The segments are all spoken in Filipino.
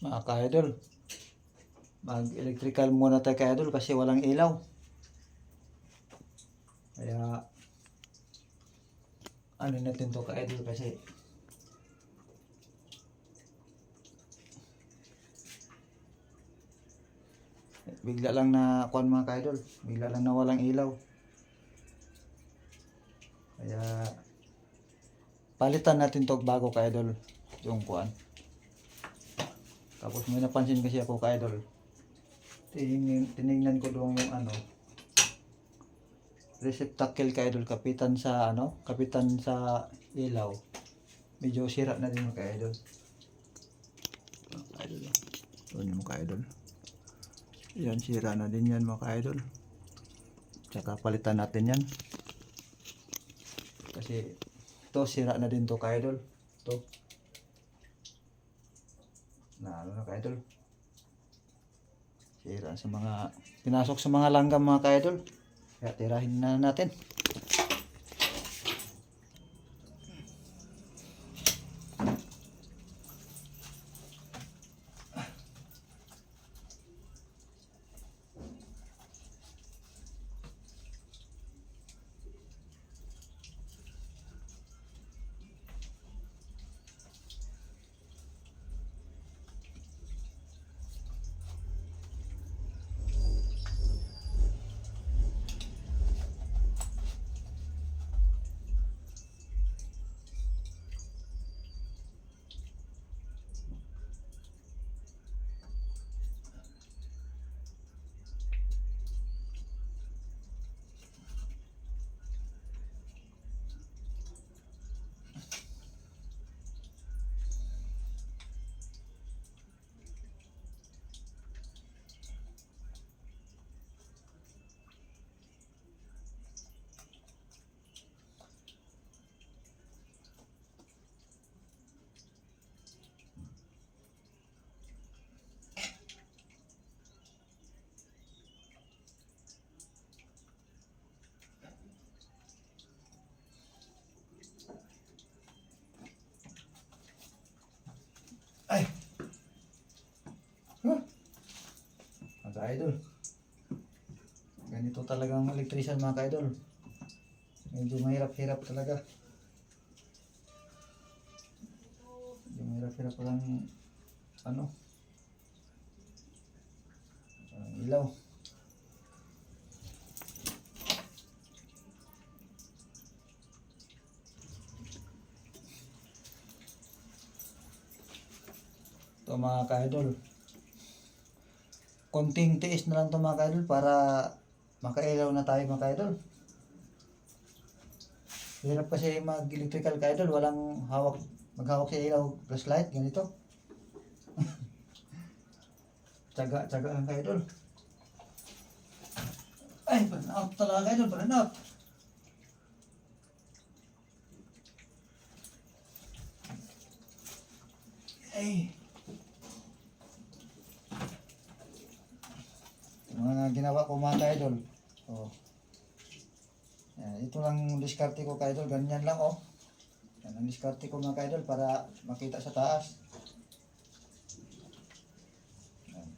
Mga ka-idol, mag-electrical muna tayo ka-idol kasi walang ilaw. Kaya ano natin to ka-idol kasi bigla lang na kuan mga ka-idol, bigla lang na walang ilaw. Kaya palitan natin to bago ka-idol yung kuan. Tapos may napansin kasi ako ka-idol. Tinignan ko doon yung ano receptacle ka-idol, kapitan sa ilaw. Medyo sira na din mga ka-idol. Ka-idol. Doon yung ka-idol. Yan, sira na din yan mga ka-idol. Tsaka palitan natin yan. Kasi ito sira na din to ka-idol. Ito. Na ano na ka-idol. Sira sa mga pinasok sa mga langgam mga ka-idol. Kaya tirahin na natin. Ay! Huh? Mga ka-idol. Ganito talagang electrician mga ka-idol. Medyo mahirap-hirap talaga. Medyo mahirap-hirap lang ano, ilaw. Ito mga ka-idol. Konting tiis na lang ito mga ka-idol para makailaw na tayo mga ka-idol. Hirap kasi mag-electrical ka-idol, walang maghawak sa ilaw flashlight, ganito. Tsaga lang ka-idol. Ay, burn out talaga ka-idol, burn out. Ay. Mga ginawa ko mga ka-idol. Oh. Yan, ito lang diskarte ko ka-idol, ganyan lang oh. Yan ang diskarte ko mga ka-idol para makita sa taas. Yan.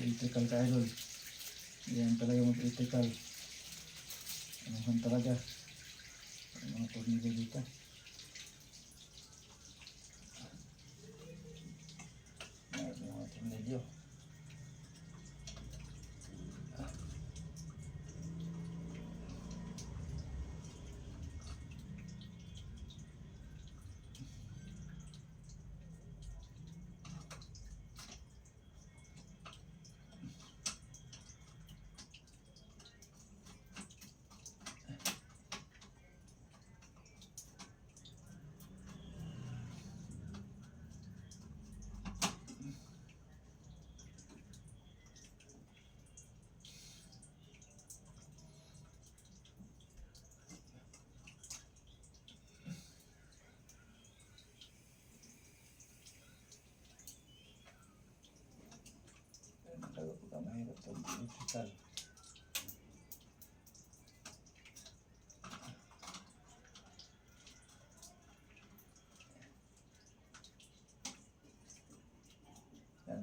mag-electrical ka idol. Yan talaga mag-electrical. Ano talaga. Ang mga tornilyo dito. Yan yung mga tornilyo. Talaga po ka mahirap sa electrical. Yan.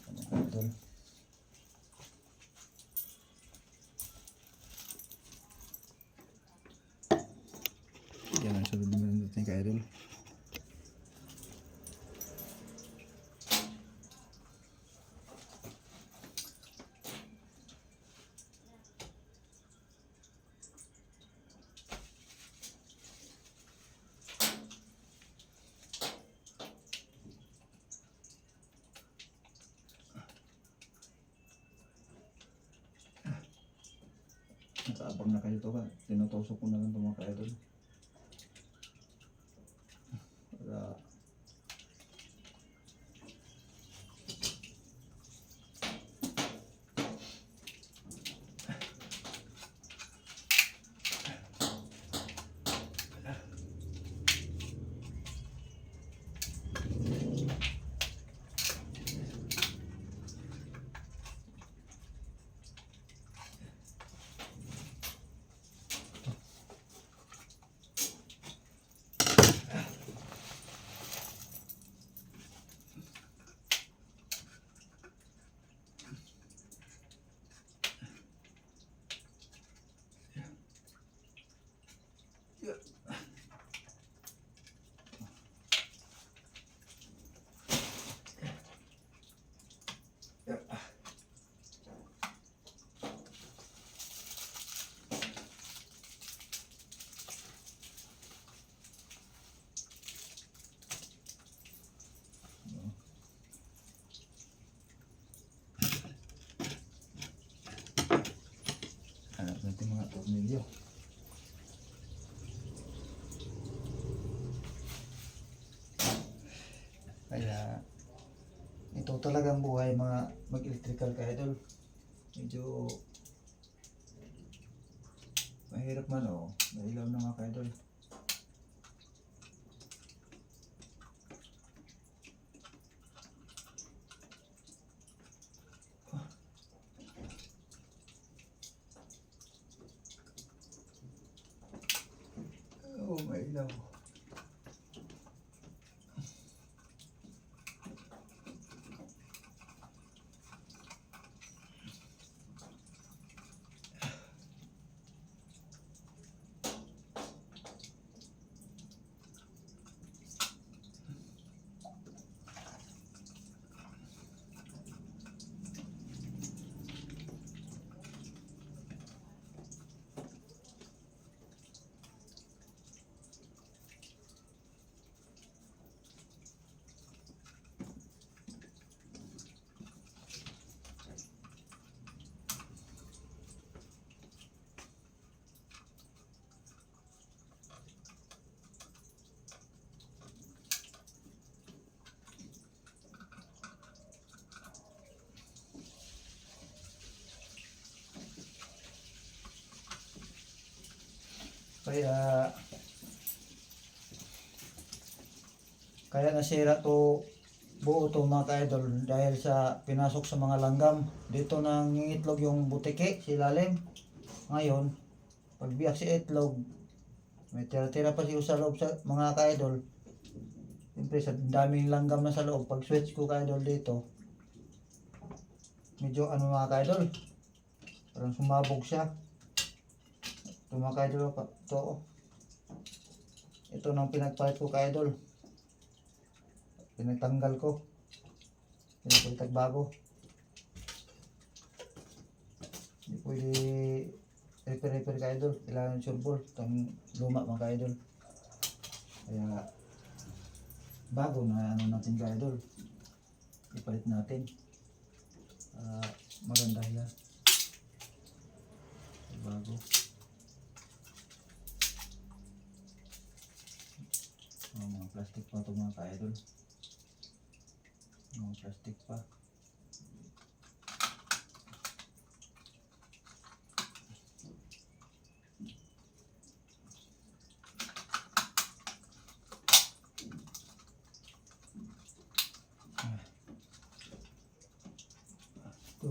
Ano idol? Yan ang sunod naman natin ka idol. Nakaabang na kayo ito ka. Tinutusok ko na lang ito mga ka-idol. Para hanap natin mga tornilyo. Kaya ito talagang buhay mga mag-electrical ka idol. Medyo mahirap man mailaw na mga ka-idol. Oh, mailaw. Kaya nasira to buo to mga ka-idol dahil sa pinasok sa mga langgam. Dito nang itlog yung butiki sa ilalim. Ngayon, Pag biyak si itlog, may tira-tira pa siya sa loob sa mga ka-idol. Siyempre sa daming langgam na sa loob, pag switch ko ka-idol dito, medyo ano mga ka-idol, parang sumabog siya. Ito mga ka-idol, ito nang pinagpalit ko ka-idol. Pinagtanggal ko. Pinagpalitan bago. Hindi pwede repair ka-idol. Kailangan yung surbol. Itong luma mga ka-idol. Kaya bago na ano natin ka-idol. Ipalit natin. Maganda yan. Bago. Mga plastic pa ito mga ka-idol. Mga plastic pa. Ito.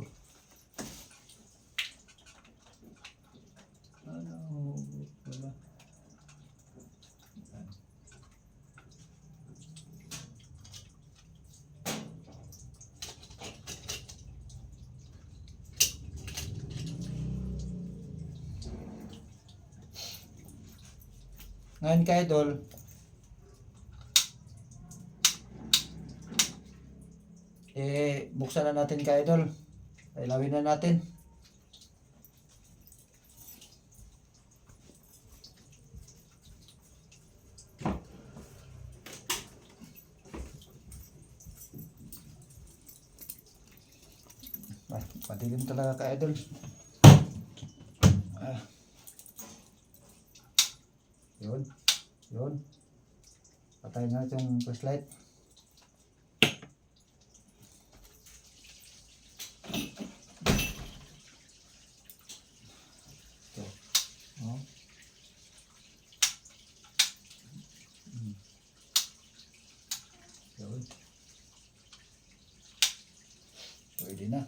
Ano? Wala. Ngayon ka-idol, buksan na natin ka-idol. Ilawin na natin. Padilim talaga ka-idol. Yun. Patay na itong flashlight. Ito. Oh. Yun. Pwede na.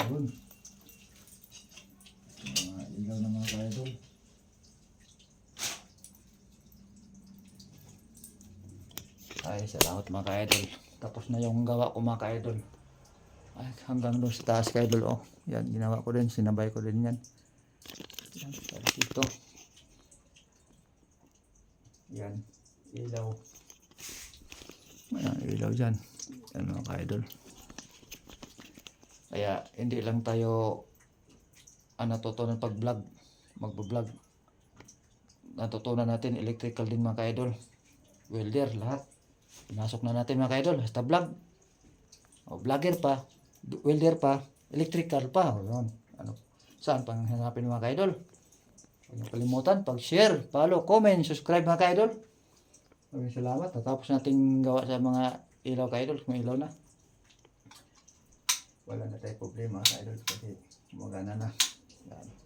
Yun. Ilaw na mga ka-idol. Ay, salamat mga ka-idol. Tapos na yung gawa ko mga ka-idol. Ay, hanggang doon sa taas ka-idol. Oh, yan, ginawa ko din. Sinabay ko din yan. Yan, tapos dito. Yan, ilaw. Ayan, ilaw dyan. Yan mga ka-idol. Kaya, hindi lang tayo natutunan pag-vlog. Mag-vlog. Natutunan natin electrical din mga ka-idol. Welder, lahat. Pinasok na natin mga ka-idol. Basta vlog. O, vlogger pa. Welder pa. Electrical pa. O, yun. Ano, saan pang hanapin mga ka-idol? Huwag niyo kalimutan. Pag-share, follow, comment, subscribe mga ka-idol. Maraming salamat. Natapos natin gawa sa mga ilaw ka-idol. May ilaw na. Wala na tayo problema ka-idol. Kasi gumagana na. Yan.